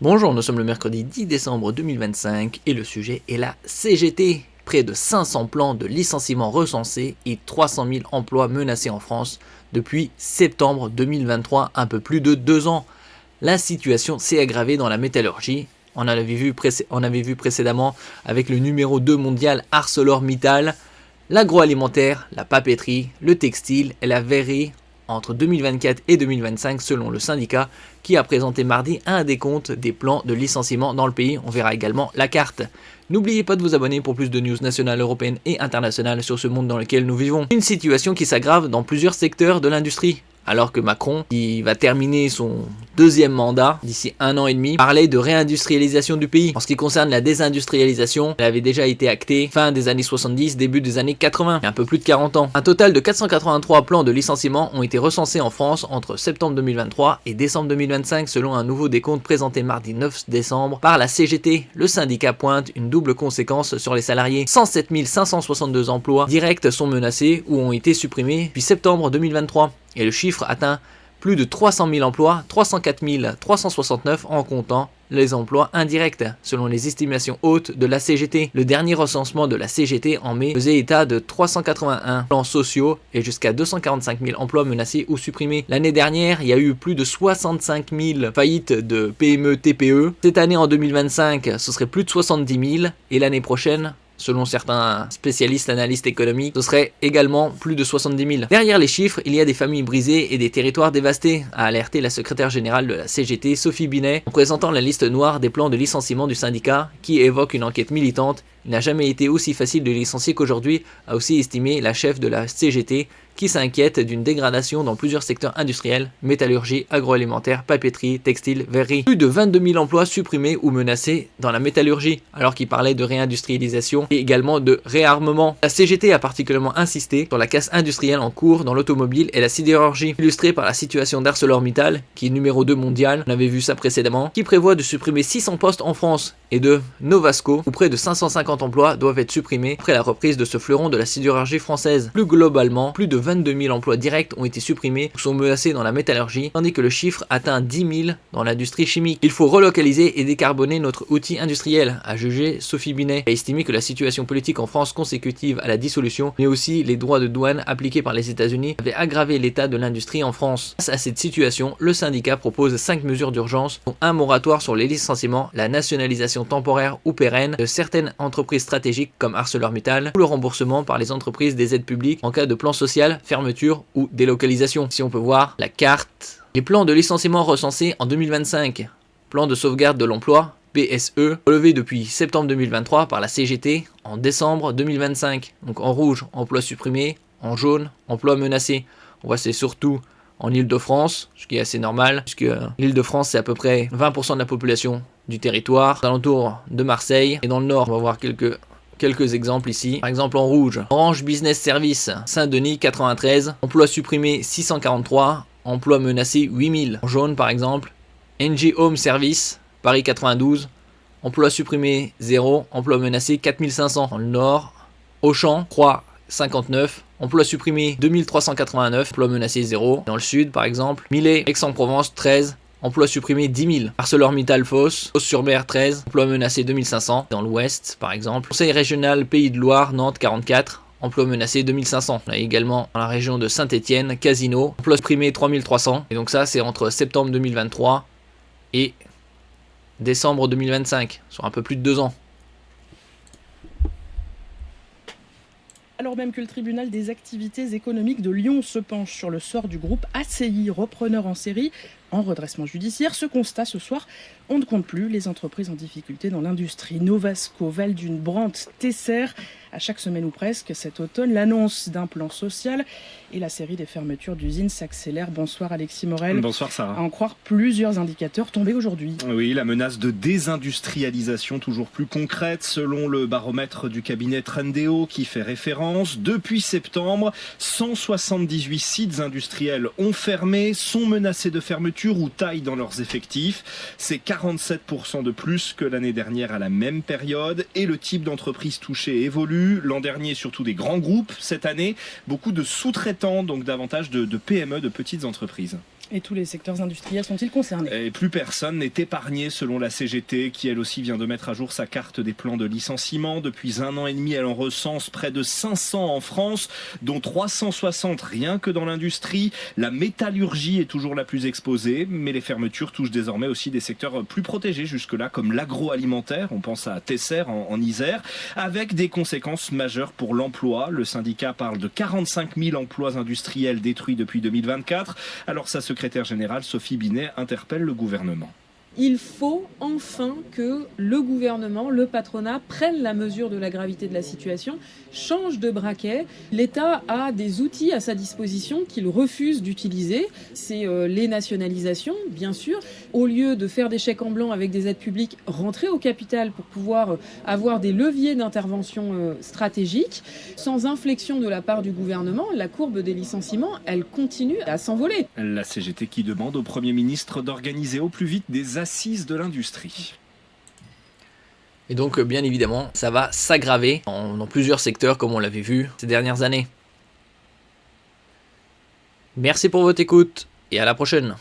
Bonjour, nous sommes le mercredi 10 décembre 2025 et le sujet est la CGT. Près de 500 plans de licenciement recensés et 300 000 emplois menacés en France depuis septembre 2023, un peu plus de 2 ans. La situation s'est aggravée dans la métallurgie. On avait vu précédemment avec le numéro 2 mondial ArcelorMittal, l'agroalimentaire, la papeterie, le textile et la verrerie entre 2024 et 2025 selon le syndicat qui a présenté mardi un décompte des plans de licenciement dans le pays. On verra également la carte. N'oubliez pas de vous abonner pour plus de news nationales, européennes et internationales sur ce monde dans lequel nous vivons. Une situation qui s'aggrave dans plusieurs secteurs de l'industrie. Alors que Macron, qui va terminer son deuxième mandat d'ici 1 an et demi, parlait de réindustrialisation du pays. En ce qui concerne la désindustrialisation, elle avait déjà été actée fin des années 70, début des années 80, il y a un peu plus de 40 ans. Un total de 483 plans de licenciement ont été recensés en France entre septembre 2023 et décembre 2025 selon un nouveau décompte présenté mardi 9 décembre par la CGT. Le syndicat pointe une double conséquence sur les salariés. 107 562 emplois directs sont menacés ou ont été supprimés depuis septembre 2023. Et le chiffre atteint plus de 300 000 emplois, 304 369 en comptant les emplois indirects, selon les estimations hautes de la CGT. Le dernier recensement de la CGT en mai faisait état de 381 plans sociaux et jusqu'à 245 000 emplois menacés ou supprimés. L'année dernière, il y a eu plus de 65 000 faillites de PME-TPE. Cette année, en 2025, ce serait plus de 70 000 et l'année prochaine, selon certains spécialistes analystes économiques, ce serait également plus de 70 000. Derrière les chiffres, il y a des familles brisées et des territoires dévastés, a alerté la secrétaire générale de la CGT, Sophie Binet, en présentant la liste noire des plans de licenciement du syndicat, qui évoque une enquête militante. Il n'a jamais été aussi facile de licencier qu'aujourd'hui, a aussi estimé la chef de la CGT, qui s'inquiète d'une dégradation dans plusieurs secteurs industriels, métallurgie, agroalimentaire, papeterie, textile, verrerie. Plus de 22 000 emplois supprimés ou menacés dans la métallurgie, alors qu'il parlait de réindustrialisation et également de réarmement. La CGT a particulièrement insisté sur la casse industrielle en cours dans l'automobile et la sidérurgie, illustrée par la situation d'ArcelorMittal, qui est numéro 2 mondial, on avait vu ça précédemment, qui prévoit de supprimer 600 postes en France, et de Novasco, où près de 550 emplois doivent être supprimés après la reprise de ce fleuron de la sidérurgie française. Plus globalement, plus de 22 000 emplois directs ont été supprimés ou sont menacés dans la métallurgie, tandis que le chiffre atteint 10 000 dans l'industrie chimique. Il faut relocaliser et décarboner notre outil industriel, a jugé Sophie Binet, et a estimé que la situation politique en France consécutive à la dissolution, mais aussi les droits de douane appliqués par les États-Unis, avaient aggravé l'état de l'industrie en France. Face à cette situation, le syndicat propose 5 mesures d'urgence, dont un moratoire sur les licenciements, la nationalisation temporaire ou pérenne de certaines entreprises stratégiques comme ArcelorMittal, ou le remboursement par les entreprises des aides publiques en cas de plan social, fermeture ou délocalisation. Si on peut voir la carte, les plans de licenciement recensés en 2025, plan de sauvegarde de l'emploi, PSE, relevé depuis septembre 2023 par la CGT en décembre 2025. Donc en rouge, emploi supprimé, en jaune, emploi menacé. On voit c'est surtout en Île-de-France, ce qui est assez normal, puisque l'Île-de-France c'est à peu près 20% de la population du territoire, aux alentours de Marseille, et dans le nord, on va voir quelques exemples ici. Par exemple en rouge, Orange Business Service, Saint-Denis 93, emploi supprimé 643, emploi menacé 8000. En jaune par exemple, NG Home Service, Paris 92, emploi supprimé 0, emploi menacé 4500. Dans le nord, Auchan, Croix 59, emploi supprimé 2389, emploi menacé 0. Dans le sud par exemple, Millet, Aix-en-Provence 13, emploi supprimé 10 000. ArcelorMittal Fos-sur-Mer 13, emploi menacé 2500. Dans l'ouest par exemple, Conseil régional Pays de Loire, Nantes 44, emploi menacé 2500. On a également dans la région de Saint-Étienne, Casino, emploi supprimé 3300. Et donc ça c'est entre septembre 2023 et décembre 2025, sur un peu plus de 2 ans. Alors même que le tribunal des activités économiques de Lyon se penche sur le sort du groupe ACI, repreneur en série, en redressement judiciaire, ce constat ce soir, on ne compte plus les entreprises en difficulté dans l'industrie. Novasco, Valdune, Brandt, Tesser, à chaque semaine ou presque cet automne, l'annonce d'un plan social et la série des fermetures d'usines s'accélère. Bonsoir Alexis Morel. Bonsoir Sarah. À en croire, plusieurs indicateurs tombés aujourd'hui. Oui, la menace de désindustrialisation toujours plus concrète selon le baromètre du cabinet Trendéo qui fait référence. Depuis septembre, 178 sites industriels ont fermé, sont menacés de fermeture ou taillent dans leurs effectifs. C'est 47% de plus que l'année dernière à la même période et le type d'entreprise touchée évolue. L'an dernier, surtout des grands groupes. Cette année, beaucoup de sous-traitants, donc davantage de PME, de petites entreprises. Et tous les secteurs industriels sont-ils concernés? Et plus personne n'est épargné selon la CGT qui elle aussi vient de mettre à jour sa carte des plans de licenciement. Depuis 1 an et demi, elle en recense près de 500 en France, dont 360 rien que dans l'industrie. La métallurgie est toujours la plus exposée, mais les fermetures touchent désormais aussi des secteurs plus protégés jusque-là, comme l'agroalimentaire, on pense à Tesser en Isère, avec des conséquences majeures pour l'emploi. Le syndicat parle de 45 000 emplois industriels détruits depuis 2024. Alors sa secrétaire générale, Sophie Binet, interpelle le gouvernement. Il faut enfin que le gouvernement, le patronat prennent la mesure de la gravité de la situation, change de braquet. L'État a des outils à sa disposition qu'il refuse d'utiliser. C'est les nationalisations, bien sûr. Au lieu de faire des chèques en blanc avec des aides publiques, rentrer au capital pour pouvoir avoir des leviers d'intervention stratégiques. Sans inflexion de la part du gouvernement, la courbe des licenciements, elle continue à s'envoler. La CGT qui demande au Premier ministre d'organiser au plus vite des assises de l'industrie. Et donc, bien évidemment, ça va s'aggraver dans plusieurs secteurs, comme on l'avait vu ces dernières années. Merci pour votre écoute, et à la prochaine.